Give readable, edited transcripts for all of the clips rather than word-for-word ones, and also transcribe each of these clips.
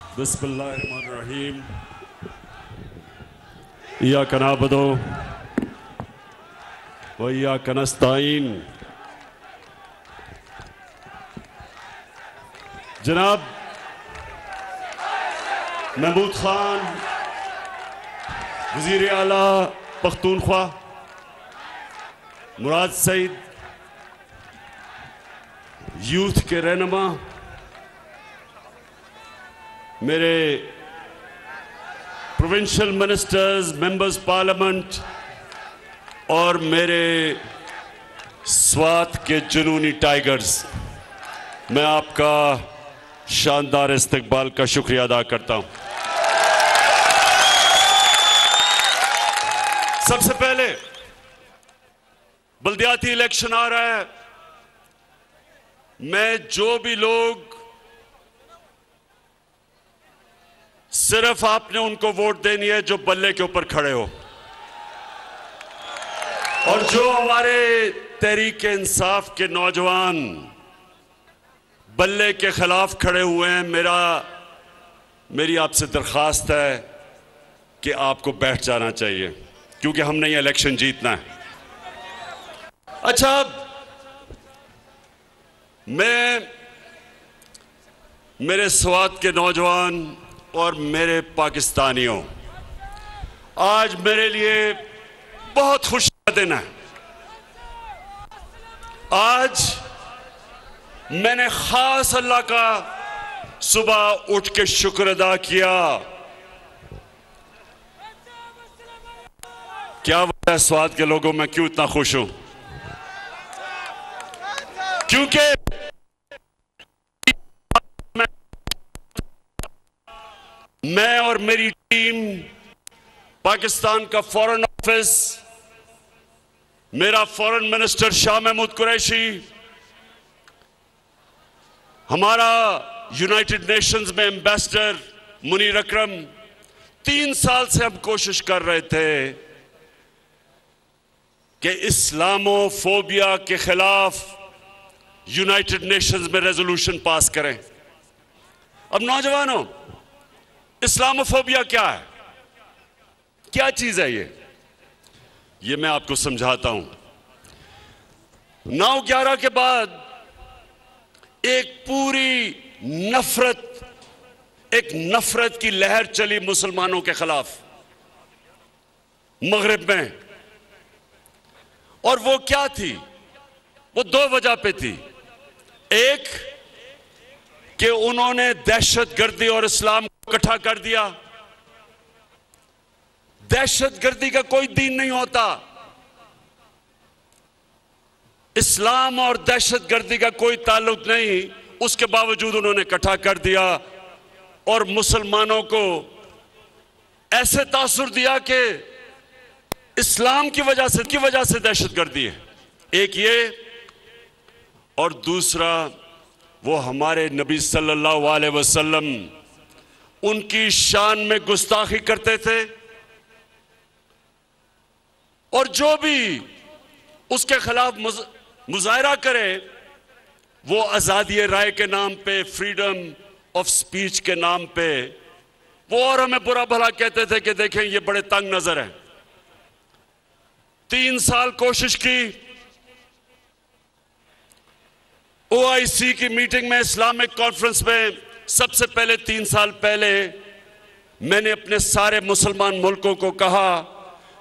बिस्मिल्लाहिर्रहमानिर्रहीम। इय्याका नअबुदु व इय्याका नस्तईन। जनाब महमूद खान वज़ीर आला पख्तूनख्वा, मुराद सईद यूथ के रहनुमा, मेरे प्रोविंशियल मिनिस्टर्स, मेंबर्स पार्लियामेंट और मेरे स्वात के जुनूनी टाइगर्स, मैं आपका शानदार इस्तकबाल का शुक्रिया अदा करता हूं। सबसे पहले बल्दियाती इलेक्शन आ रहा है। मैं जो भी लोग सिर्फ आपने उनको वोट देनी है जो बल्ले के ऊपर खड़े हो, और जो हमारे तहरीक इंसाफ के नौजवान बल्ले के खिलाफ खड़े हुए हैं, मेरी आपसे दरखास्त है कि आपको बैठ जाना चाहिए, क्योंकि हमने ये इलेक्शन जीतना है। अच्छा, मैं मेरे स्वात के नौजवान और मेरे पाकिस्तानियों, आज मेरे लिए बहुत खुश का दिन है। आज मैंने खास अल्लाह का सुबह उठ के शुक्र अदा किया। क्या वजह है स्वात के लोगों, मैं क्यों इतना खुश हूं? क्योंकि मैं और मेरी टीम, पाकिस्तान का फॉरेन ऑफिस, मेरा फॉरेन मिनिस्टर शाह महमूद कुरैशी, हमारा यूनाइटेड नेशंस में एम्बेसडर मुनीर अकरम, 3 साल से हम कोशिश कर रहे थे कि इस्लामोफोबिया के खिलाफ यूनाइटेड नेशंस में रेजोल्यूशन पास करें। अब नौजवानों, इस्लामोफोबिया क्या है? क्या चीज है ये मैं आपको समझाता हूं। 9/11 के बाद एक पूरी नफरत की लहर चली मुसलमानों के खिलाफ मगरिब में, और वो क्या थी? वो 2 वजह पे थी। एक कि उन्होंने दहशतगर्दी और इस्लाम को इकट्ठा कर दिया। दहशतगर्दी का कोई दीन नहीं होता, इस्लाम और दहशतगर्दी का कोई ताल्लुक नहीं, उसके बावजूद उन्होंने इकट्ठा कर दिया और मुसलमानों को ऐसे तासुर दिया कि इस्लाम की वजह से दहशतगर्दी है। एक ये, और दूसरा वो हमारे नबी सल्लल्लाहु अलैहि वसल्लम, उनकी शान में गुस्ताखी करते थे, और जो भी उसके खिलाफ मुजाहरा करे वो आजादी राय के नाम पे, फ्रीडम ऑफ स्पीच के नाम पे, वो और हमें बुरा भला कहते थे कि देखें ये बड़े तंग नजर हैं। 3 साल कोशिश की। OIC की मीटिंग में, इस्लामिक कॉन्फ्रेंस में, सबसे पहले 3 साल पहले मैंने अपने सारे मुसलमान मुल्कों को कहा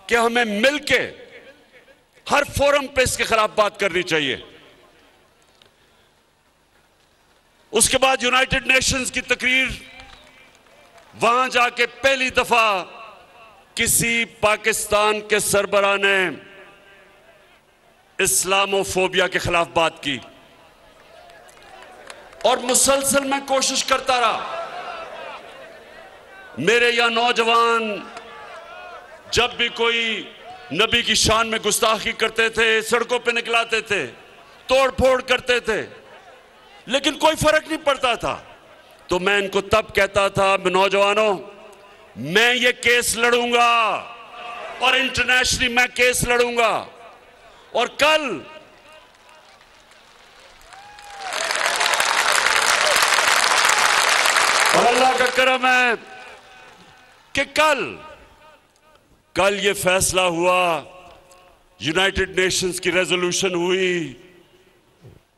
कि हमें मिलके हर फोरम पे इसके खिलाफ बात करनी चाहिए। उसके बाद यूनाइटेड नेशंस की तकरीर, वहां जाके पहली दफा किसी पाकिस्तान के सरबराह ने इस्लामोफोबिया के खिलाफ बात की, और मुसलसल मैं कोशिश करता रहा। मेरे यहां नौजवान जब भी कोई नबी की शान में गुस्ताखी करते थे, सड़कों पे निकलाते थे, तोड़ फोड़ करते थे, लेकिन कोई फर्क नहीं पड़ता था। तो मैं इनको तब कहता था, नौजवानों, मैं ये केस लड़ूंगा और इंटरनेशनली मैं केस लड़ूंगा, और कल और अल्लाह का करम है कि कल ये फैसला हुआ, यूनाइटेड नेशंस की रेजोल्यूशन हुई,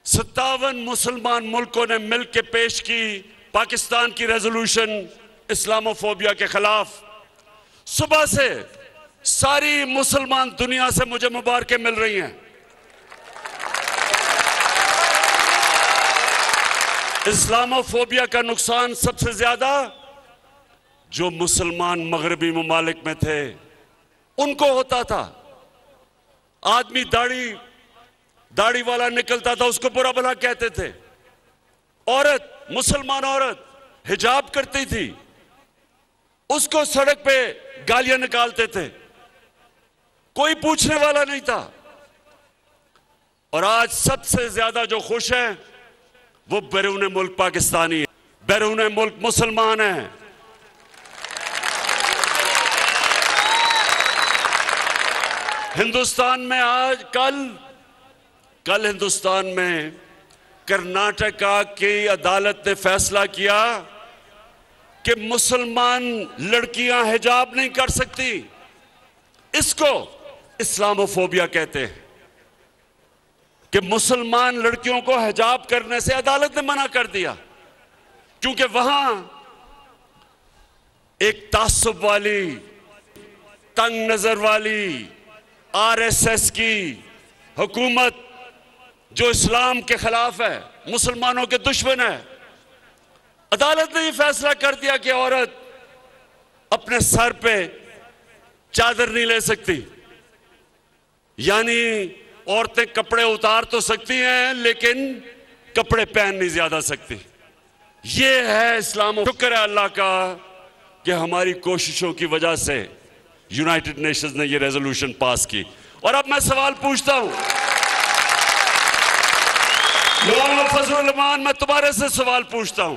57 मुसलमान मुल्कों ने मिलकर पेश की पाकिस्तान की रेजोल्यूशन इस्लामोफोबिया के खिलाफ। सुबह से सारी मुसलमान दुनिया से मुझे मुबारकें मिल रही हैं। इस्लामोफोबिया का नुकसान सबसे ज्यादा जो मुसलमान मगरबी ममालिक में थे उनको होता था। आदमी दाढ़ी वाला निकलता था, उसको बुरा भला कहते थे। औरत, मुसलमान औरत हिजाब करती थी, उसको सड़क पे गालियां निकालते थे, कोई पूछने वाला नहीं था। और आज सबसे ज्यादा जो खुश है वो बैरून मुल्क पाकिस्तानी है, बैरून मुल्क मुसलमान है। हिंदुस्तान में आज कल हिंदुस्तान में कर्नाटका की अदालत ने फैसला किया कि मुसलमान लड़कियां हिजाब नहीं कर सकती। इसको इस्लामोफोबिया कहते हैं कि मुसलमान लड़कियों को हिजाब करने से अदालत ने मना कर दिया, क्योंकि वहां एक तासुब वाली, तंग नजर वाली आरएसएस की हुकूमत जो इस्लाम के खिलाफ है, मुसलमानों के दुश्मन है, अदालत ने यह फैसला कर दिया कि औरत अपने सर पे चादर नहीं ले सकती। यानी औरतें कपड़े उतार तो सकती हैं लेकिन कपड़े पहन नहीं ज्यादा सकती। ये है इस्लाम। शुक्र है अल्लाह का कि हमारी कोशिशों की वजह से यूनाइटेड नेशंस ने ये रेजोल्यूशन पास की। और अब मैं सवाल पूछता हूं, मौलाना फजलुर रहमान, मैं तुम्हारे से सवाल पूछता हूं,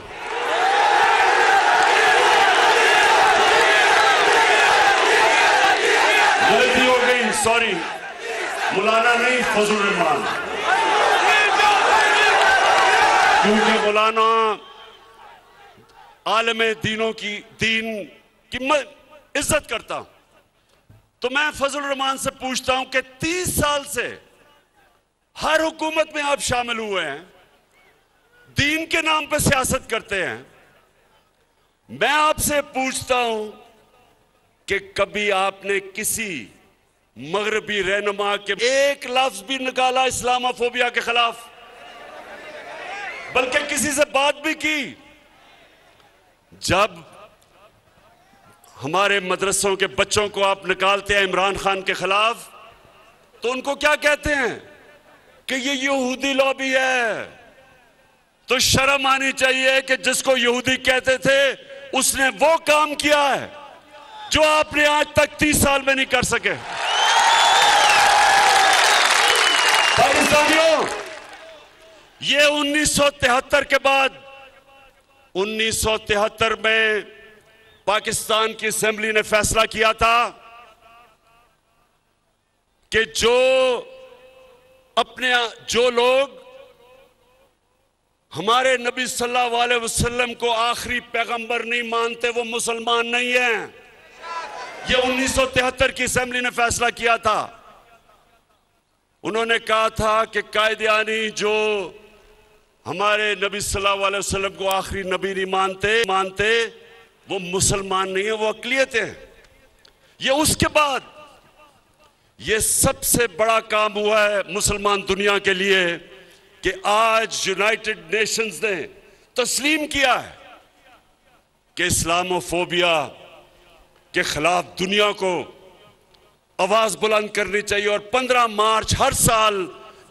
गलती हो गई, सॉरी, मौलाना नहीं फजलुर रहमान, क्योंकि मौलाना आलमे दीन की मैं इज्जत करता हूं। तो मैं फजलुर रहमान से पूछता हूं कि 30 साल से हर हुकूमत में आप शामिल हुए हैं, दीन के नाम पे सियासत करते हैं। मैं आपसे पूछता हूं कि कभी आपने किसी मगरबी रहनुमा के एक लफ्ज भी निकाला इस्लामोफोबिया के खिलाफ, बल्कि किसी से बात भी की? जब हमारे मदरसों के बच्चों को आप निकालते हैं इमरान खान के खिलाफ, तो उनको क्या कहते हैं कि ये यहूदी लॉबी है। तो शर्म आनी चाहिए कि जिसको यहूदी कहते थे उसने वो काम किया है जो आपने आज तक 30 साल में नहीं कर सके। पाकिस्तानियों, ये 1973 के बाद 1973 में पाकिस्तान की असेंबली ने फैसला किया था कि जो लोग हमारे नबी सल्लल्लाहु अलैहि वसल्लम को आखिरी पैगंबर नहीं मानते वो मुसलमान नहीं हैं। ये 1973 की असेंबली ने फैसला किया था। उन्होंने कहा था कि कायदियानी जो हमारे नबी सल्लल्लाहु अलैहि वसल्लम को आखिरी नबी नहीं मानते वो मुसलमान नहीं है, वो अक़लियत है। ये उसके बाद ये सबसे बड़ा काम हुआ है मुसलमान दुनिया के लिए कि आज यूनाइटेड नेशंस ने तस्लीम किया है कि इस्लामोफोबिया के खिलाफ दुनिया को आवाज बुलंद करनी चाहिए। और 15 मार्च हर साल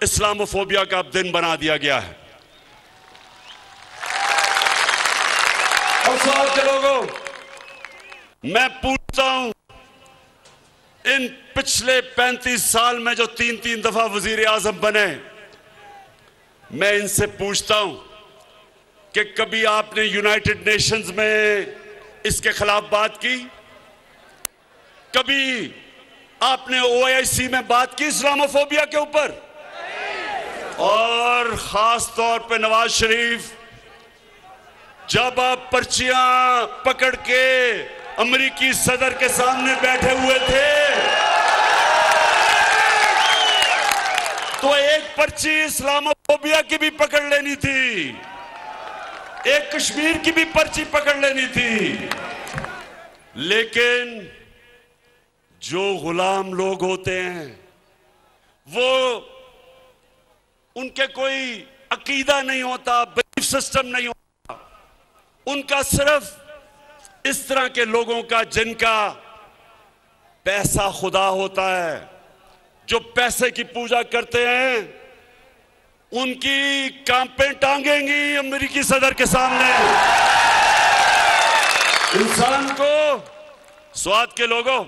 इस्लामोफोबिया का दिन बना दिया गया है। और के लोगों, मैं पूछता हूं, इन पिछले 35 साल में जो 3 दफा वजीर आजम बने, मैं इनसे पूछता हूं कि कभी आपने यूनाइटेड नेशंस में इसके खिलाफ बात की? कभी आपने OIC में बात की इस्लामोफोबिया के ऊपर? और खास तौर पे नवाज शरीफ जब आप पर्चियां पकड़ के अमेरिकी सदर के सामने बैठे हुए थे तो एक पर्ची इस्लामोफोबिया की भी पकड़ लेनी थी, एक कश्मीर की भी पर्ची पकड़ लेनी थी। लेकिन जो गुलाम लोग होते हैं वो उनके कोई अकीदा नहीं होता, बिलीफ सिस्टम नहीं होता, उनका सिर्फ इस तरह के लोगों का जिनका पैसा खुदा होता है, जो पैसे की पूजा करते हैं, उनकी कांपें टांगेंगी अमेरिकी सदर के सामने। इंसान को, स्वाद के लोगों,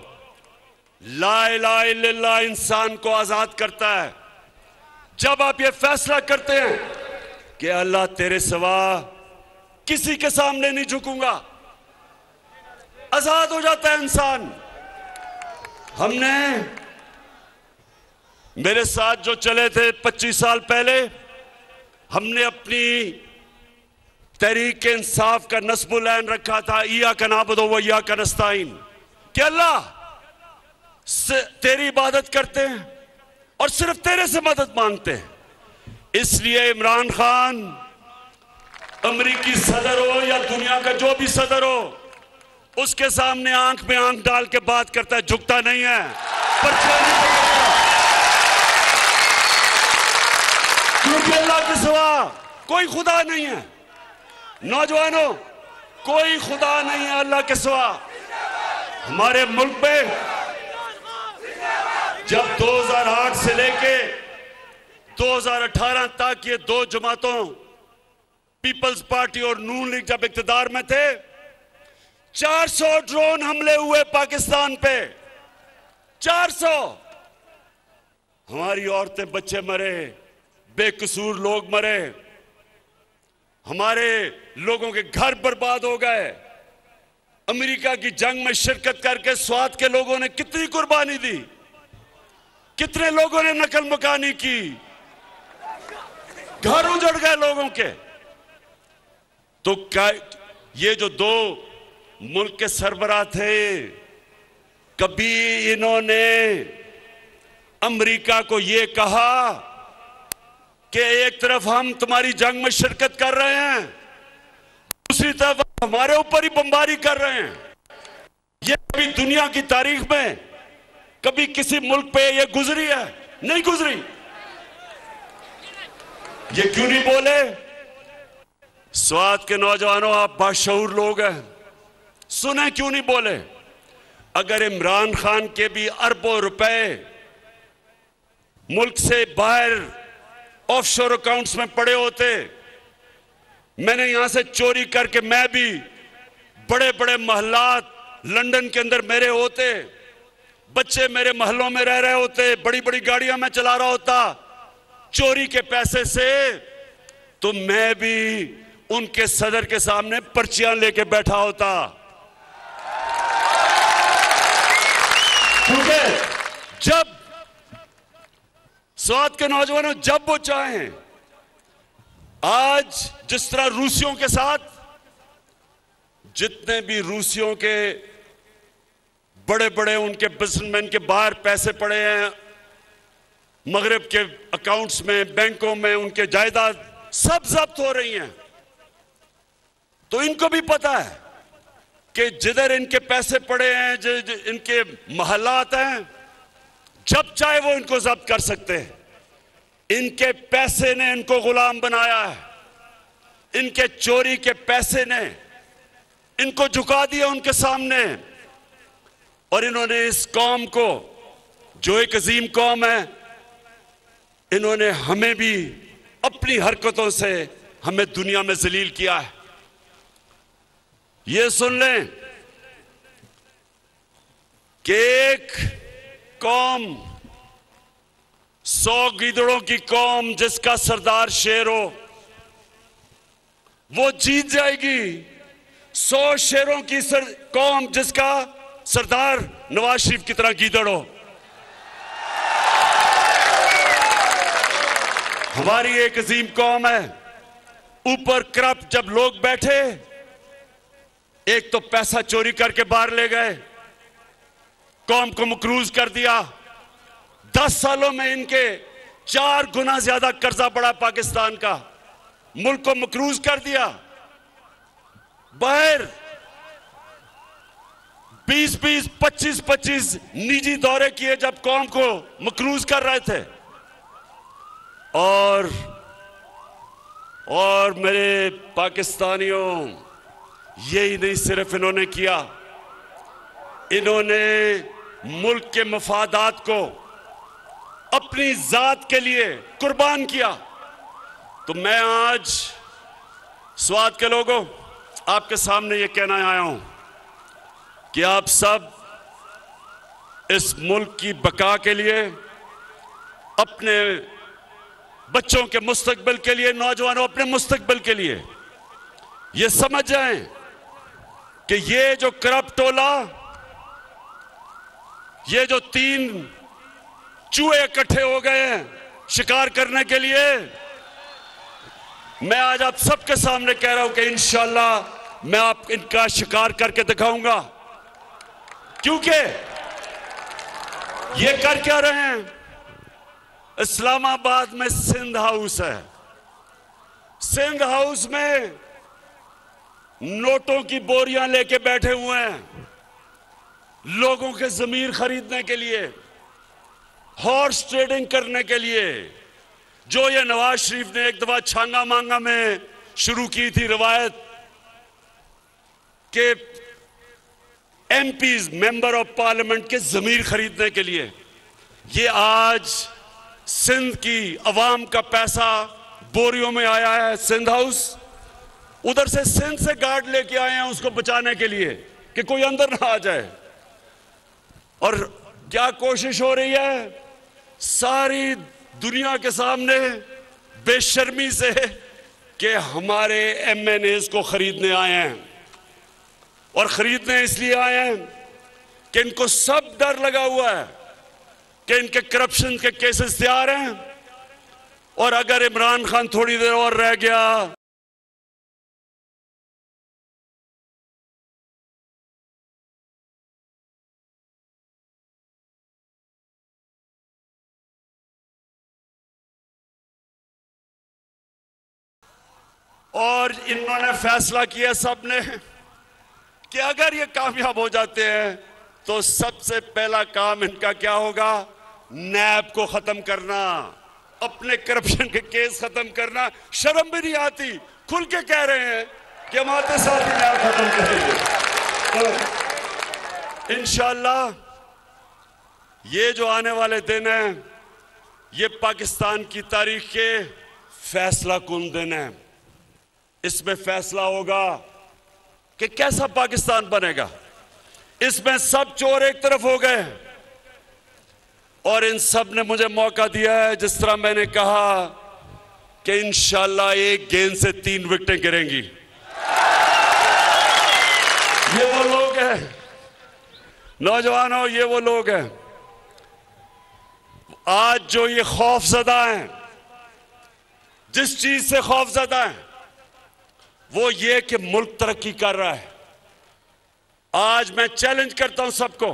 ला इलाहा इल्लल्लाह इंसान को आजाद करता है। जब आप ये फैसला करते हैं कि अल्लाह तेरे सिवा किसी के सामने नहीं झुकूंगा, आजाद हो जाता है इंसान। हमने, मेरे साथ जो चले थे 25 साल पहले, हमने अपनी तहरीक इंसाफ का नस्बुल ऐन रखा था, इय्याका नअबुदु व इय्याका नस्तईन, कि अल्लाह तेरी इबादत करते हैं और सिर्फ तेरे से मदद मांगते हैं। इसलिए इमरान खान अमेरिकी सदर हो या दुनिया का जो भी सदर हो, उसके सामने आंख में आंख डाल के बात करता है, झुकता नहीं है, पर्चा नहीं पकड़ता। क्योंकि अल्लाह के सिवा कोई खुदा नहीं है। नौजवानों, कोई खुदा नहीं है अल्लाह के सिवा। हमारे मुल्क में जब 2008 से लेके 2018 तक ये दो जमातों, पीपल्स पार्टी और नून लीग जब इक्तदार में थे, 400 ड्रोन हमले हुए पाकिस्तान पे, 400। हमारी औरतें बच्चे मरे, बेकसूर लोग मरे, हमारे लोगों के घर बर्बाद हो गए। अमेरिका की जंग में शिरकत करके स्वात के लोगों ने कितनी कुर्बानी दी, कितने लोगों ने नकल मकानी की, घर उजड़ गए लोगों के। तो क्या ये जो दो मुल्क के सरबराह थे, कभी इन्होंने अमेरिका को ये कहा कि एक तरफ हम तुम्हारी जंग में शिरकत कर रहे हैं, दूसरी तरफ हमारे ऊपर ही बमबारी कर रहे हैं? ये कभी दुनिया की तारीख में कभी किसी मुल्क पे ये गुजरी है? नहीं गुजरी। ये क्यों नहीं बोले? स्वात के नौजवानों, आप बाशऊर लोग हैं, सुने क्यों नहीं बोले? अगर इमरान खान के भी अरबों रुपए मुल्क से बाहर ऑफशोर अकाउंट्स में पड़े होते, मैंने यहां से चोरी करके, मैं भी बड़े बड़े महल्लात लंदन के अंदर मेरे होते, बच्चे मेरे महलों में रह रहे होते, बड़ी बड़ी गाड़ियां मैं चला रहा होता चोरी के पैसे से, तो मैं भी उनके सदर के सामने पर्चियां लेके बैठा होता। क्योंकि जब स्वात के नौजवानों, जब वो चाहें, आज जिस तरह रूसियों के साथ, जितने भी रूसियों के बड़े बड़े उनके बिजनेसमैन के बाहर पैसे पड़े हैं, मगरिब के अकाउंट्स में, बैंकों में, उनके जायदाद सब जब्त हो रही हैं। तो इनको भी पता है कि जिधर इनके पैसे पड़े हैं, इनके महल्लात हैं, जब चाहे वो इनको जब्त कर सकते हैं। इनके पैसे ने इनको गुलाम बनाया है, इनके चोरी के पैसे ने इनको झुका दिया उनके सामने। और इन्होंने इस कौम को, जो एक अजीम कौम है, इन्होंने हमें भी अपनी हरकतों से हमें दुनिया में जलील किया है। ये सुन लें कि एक कौम, 100 गीदड़ों की कौम जिसका सरदार शेर हो, वो जीत जाएगी। 100 शेरों की कौम जिसका सरदार नवाज शरीफ की तरह गीदड़ हो। हमारी एक अजीम कौम है, ऊपर करप्ट जब लोग बैठे एक तो पैसा चोरी करके बाहर ले गए, कौम को मकरूज कर दिया। 10 सालों में इनके 4 गुना ज्यादा कर्जा बढ़ा पाकिस्तान का, मुल्क को मकरूज कर दिया। बाहर 20-20, 25-25 निजी दौरे किए जब कौम को मकरूज कर रहे थे। और मेरे पाकिस्तानियों, यही नहीं सिर्फ इन्होंने किया, इन्होंने मुल्क के मफादात को अपनी जात के लिए कुर्बान किया। तो मैं आज स्वात के लोगों आपके सामने ये कहना आया हूं कि आप सब इस मुल्क की बका के लिए, अपने बच्चों के मुस्तकबिल के लिए, नौजवानों अपने मुस्तकबिल के लिए ये समझ जाएं कि ये जो करप्ट टोला, ये जो 3 चूहे इकट्ठे हो गए हैं शिकार करने के लिए, मैं आज आप सबके सामने कह रहा हूं कि इंशाअल्लाह मैं आप इनका शिकार करके दिखाऊंगा। क्योंकि ये कर क्या रहे हैं? इस्लामाबाद में सिंध हाउस है, सिंध हाउस में नोटों की बोरियां लेके बैठे हुए हैं लोगों के जमीर खरीदने के लिए, हॉर्स ट्रेडिंग करने के लिए, जो ये नवाज शरीफ ने एक दफा छांगा मांगा में शुरू की थी रवायत के एमपीज, मेंबर ऑफ पार्लियामेंट के जमीर खरीदने के लिए। ये आज सिंध की अवाम का पैसा बोरियों में आया है सिंध हाउस। उधर से सिंध से गार्ड लेके आए हैं उसको बचाने के लिए कि कोई अंदर ना आ जाए। और क्या कोशिश हो रही है? सारी दुनिया के सामने बेशर्मी से कि हमारे एमएनएस को खरीदने आए हैं, और खरीदने इसलिए आए हैं कि इनको सब डर लगा हुआ है कि इनके करप्शन के केसेस तैयार हैं, और अगर इमरान खान थोड़ी देर और रह गया और इन्होंने फैसला किया सबने कि अगर ये कामयाब हो जाते हैं तो सबसे पहला काम इनका क्या होगा? नैब को खत्म करना, अपने करप्शन के केस खत्म करना। शर्म भी नहीं आती, खुल के कह रहे हैं कि हम आते साथ ही नैब खत्म करेंगे। तो इंशाअल्लाह ये जो आने वाले दिन हैं, ये पाकिस्तान की तारीख के फैसला कुन दिन है। इसमें फैसला होगा कि कैसा पाकिस्तान बनेगा। इसमें सब चोर एक तरफ हो गए और इन सब ने मुझे मौका दिया है, जिस तरह मैंने कहा कि इंशाअल्लाह एक गेंद से 3 विकेटें गिरेंगी। ये वो लोग हैं नौजवानों, ये वो लोग हैं आज जो ये खौफजदा हैं, जिस चीज से खौफजदा हैं वो ये कि मुल्क तरक्की कर रहा है। आज मैं चैलेंज करता हूं सबको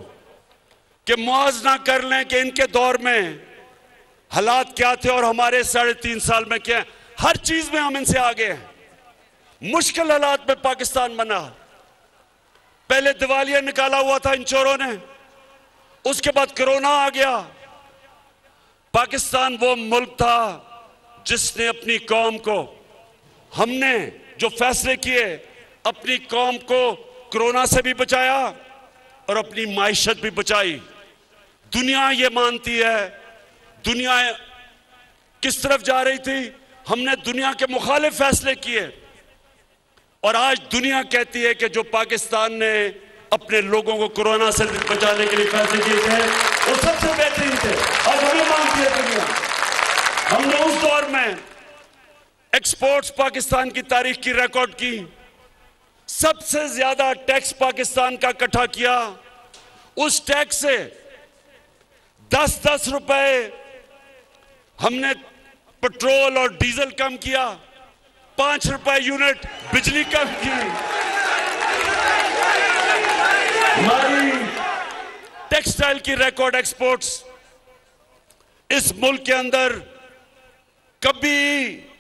कि मुआवजा कर लें कि इनके दौर में हालात क्या थे और हमारे 3.5 साल में क्या है। हर चीज में हम इनसे आगे हैं। मुश्किल हालात में पाकिस्तान बना। पहले दिवालिया निकाला हुआ था इन चोरों ने, उसके बाद कोरोना आ गया। पाकिस्तान वो मुल्क था जिसने अपनी कौम को, हमने जो फैसले किए, अपनी कौम को कोरोना से भी बचाया और अपनी माइशत भी बचाई। दुनिया ये मानती है, दुनिया किस तरफ जा रही थी, हमने दुनिया के मुखालिफ फैसले किए और आज दुनिया कहती है कि जो पाकिस्तान ने अपने लोगों को कोरोना से बचाने के लिए फैसले किए थे वो सबसे बेहतरीन थे। और हमें मानती है दुनिया। हमने उस दौर में एक्सपोर्ट्स पाकिस्तान की तारीख की रिकॉर्ड की, सबसे ज्यादा टैक्स पाकिस्तान का इकट्ठा किया। उस टैक्स से 10-10 रुपए हमने पेट्रोल और डीजल कम किया, 5 रुपए यूनिट बिजली कम की। टेक्सटाइल की रिकॉर्ड एक्सपोर्ट्स। इस मुल्क के अंदर कभी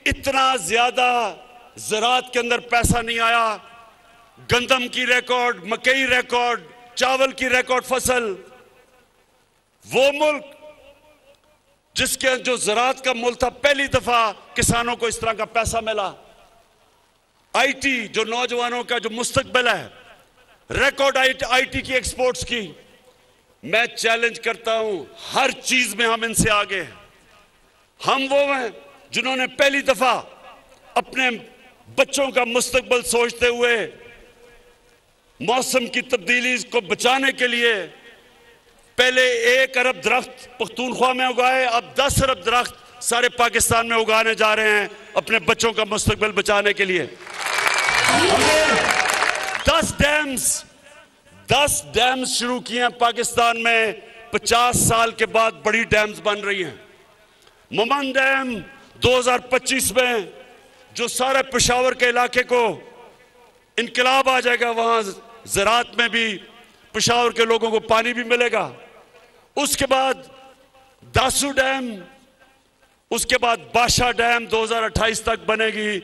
इतना ज्यादा ज़राअत के अंदर पैसा नहीं आया। गंदम की रिकॉर्ड, मकई रिकॉर्ड, चावल की रिकॉर्ड फसल। वो मुल्क जिसके जो ज़राअत का मुल्क था, पहली दफा किसानों को इस तरह का पैसा मिला। आईटी, जो नौजवानों का जो मुस्तकबिल है, रिकॉर्ड आईटी की एक्सपोर्ट्स की। मैं चैलेंज करता हूं, हर चीज में हम इनसे आगे हैं। हम वो हैं जिन्होंने पहली दफा अपने बच्चों का मुस्तकबिल सोचते हुए मौसम की तब्दीली को बचाने के लिए पहले 1 अरब दरख्त पख्तूनख्वा में उगाए, अब 10 अरब दरख्त सारे पाकिस्तान में उगाने जा रहे हैं अपने बच्चों का मुस्तकबिल बचाने के लिए। 10 डैम्स शुरू किए हैं पाकिस्तान में। 50 साल के बाद बड़ी डैम्स बन रही हैं। मुमन डैम 2025 में, जो सारे पेशावर के इलाके को इनकलाब आ जाएगा, वहां ज़राअत में भी पेशावर के लोगों को पानी भी मिलेगा। उसके बाद दासू डैम, उसके बाद बादशाह डैम 2028 तक बनेगी।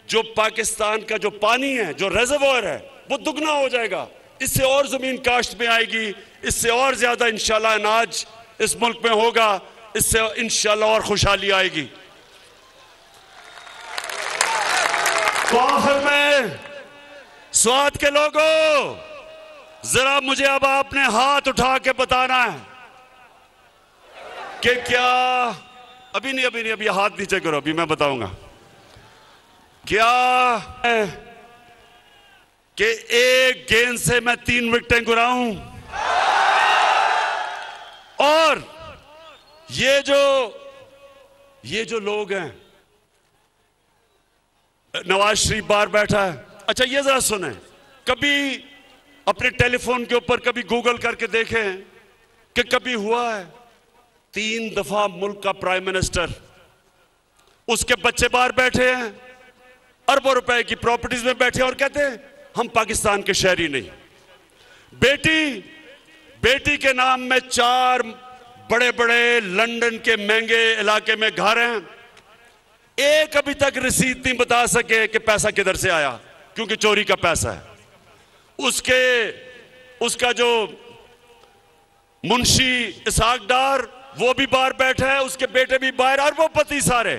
जो पाकिस्तान का जो पानी है, जो रिजर्वोयर है, वो दुगना हो जाएगा। इससे और जमीन काश्त में आएगी, इससे और ज्यादा इंशाल्लाह अनाज इस मुल्क में होगा, इससे इंशाल्लाह और खुशहाली आएगी। तो आखिर में स्वाद के लोगों, जरा मुझे अब आपने हाथ उठा के बताना है कि क्या, अभी नहीं, अभी हाथ नीचे करो, अभी मैं बताऊंगा। क्या कि एक गेंद से मैं 3 विकेटें गिराऊं? और ये जो लोग हैं, नवाज शरीफ बाहर बैठा है। अच्छा, ये जरा सुने, कभी अपने टेलीफोन के ऊपर कभी गूगल करके देखें कि कभी हुआ है 3 दफा मुल्क का प्राइम मिनिस्टर, उसके बच्चे बाहर बैठे हैं, अरबों रुपए की प्रॉपर्टीज में बैठे और कहते हैं हम पाकिस्तान के शहरी नहीं। बेटी के नाम में 4 बड़े बड़े लंदन के महंगे इलाके में घर हैं। एक अभी तक रसीद नहीं बता सके कि पैसा किधर से आया, क्योंकि चोरी का पैसा है। उसका जो मुंशी इसहाक डार, वो भी बाहर बैठा है, उसके बेटे भी बाहर, और वो पति सारे।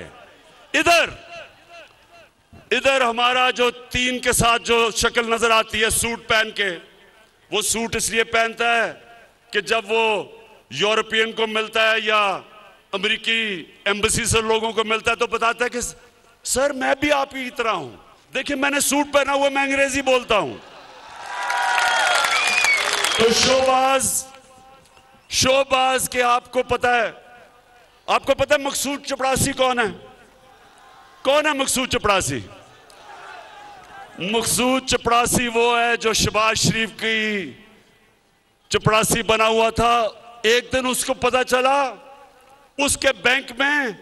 इधर हमारा जो 3 के साथ जो शक्ल नजर आती है सूट पहन के, वो सूट इसलिए पहनता है कि जब वो यूरोपियन को मिलता है या अमेरिकी एम्बेसी से लोगों को मिलता है तो बताता है कि सर मैं भी आप ही की तरह हूं, देखिए मैंने सूट पहना हुआ, मैं अंग्रेजी बोलता हूं। तो शोबाज के आपको पता है मकसूद चपड़ासी कौन है? कौन है मकसूद चपड़ासी? मकसूद चपड़ासी वो है जो शहबाज शरीफ की चपड़ासी बना हुआ था। एक दिन उसको पता चला उसके बैंक में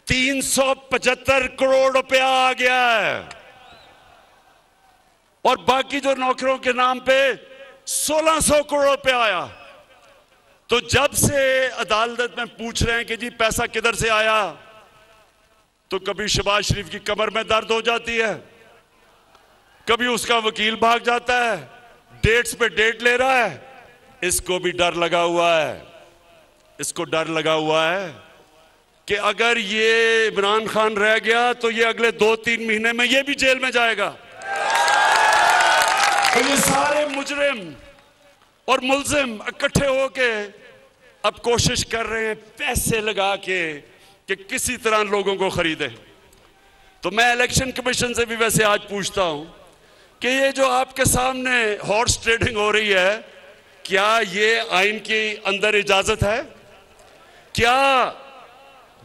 375 करोड़ रुपया आ गया है, और बाकी जो नौकरों के नाम पे 1600 करोड़ रुपया आया। तो जब से अदालत में पूछ रहे हैं कि जी पैसा किधर से आया, तो कभी शहबाज शरीफ की कमर में दर्द हो जाती है, कभी उसका वकील भाग जाता है, डेट्स पे डेट ले रहा है। इसको भी डर लगा हुआ है कि अगर ये इमरान खान रह गया तो ये अगले 2-3 महीने में ये भी जेल में जाएगा। तो ये सारे मुजरिम और मुल्जिम इकट्ठे होके अब कोशिश कर रहे हैं पैसे लगा के कि किसी तरह लोगों को खरीदे। तो मैं इलेक्शन कमीशन से भी वैसे आज पूछता हूं कि ये जो आपके सामने हॉर्स ट्रेडिंग हो रही है, क्या ये आइन के अंदर इजाजत है? क्या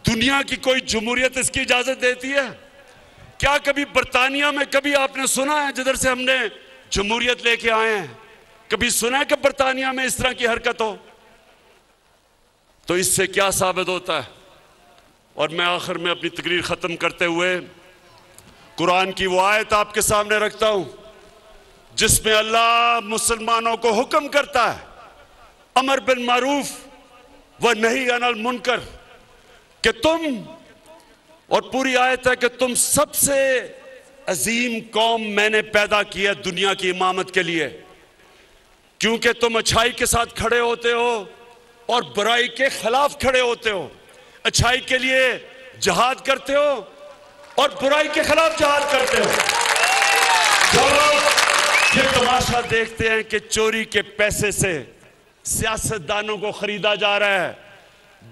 दुनिया की कोई जमहूरियत इसकी इजाजत देती है? क्या कभी बरतानिया में कभी आपने सुना है, जिधर से हमने जमहूरियत लेके आए हैं, कभी सुना है कि बरतानिया में इस तरह की हरकत हो? तो इससे क्या साबित होता है? और मैं आखिर में अपनी तकरीर खत्म करते हुए कुरान की वो आयत आपके सामने रखता हूं जिसमें अल्लाह मुसलमानों को हुक्म करता है अमर बिल मारूफ व नही अनिल मुनकर, कि तुम, और पूरी आयत है कि तुम सबसे अजीम कौम मैंने पैदा किया दुनिया की इमामत के लिए, क्योंकि तुम अच्छाई के साथ खड़े होते हो और बुराई के खिलाफ खड़े होते हो, अच्छाई के लिए जहाद करते हो और बुराई के खिलाफ जहाद करते हो। जो लोग ये तमाशा देखते हैं कि चोरी के पैसे से सियासतदानों को खरीदा जा रहा है,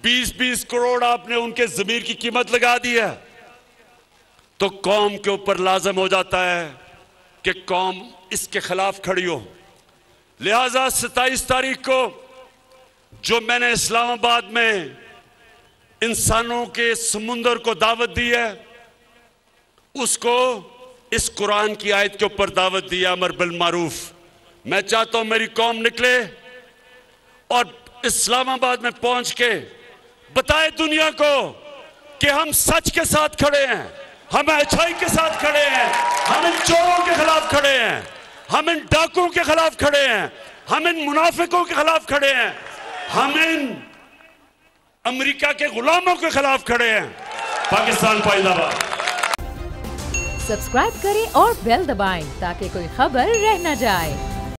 20-20 करोड़ आपने उनके जमीर की कीमत लगा दी है, तो कौम के ऊपर लाजम हो जाता है कि कौम इसके खिलाफ खड़ी हो। लिहाजा 27 तारीख को जो मैंने इस्लामाबाद में इंसानों के समुंदर को दावत दी है, उसको इस कुरान की आयत के ऊपर दावत दी है, अमर बिल मारूफ। मैं चाहता हूं मेरी कौम निकले और इस्लामाबाद में पहुंच के बताए दुनिया को कि हम सच के साथ खड़े हैं, हम अच्छाई के साथ खड़े हैं, हम इन चोरों के खिलाफ खड़े हैं, हम इन डाकुओं के खिलाफ खड़े हैं, हम इन मुनाफिकों के खिलाफ खड़े हैं, हम इन अमेरिका के गुलामों के खिलाफ खड़े हैं। पाकिस्तान जिंदाबाद। सब्सक्राइब करें और बेल दबाएं ताकि कोई खबर रह न जाए।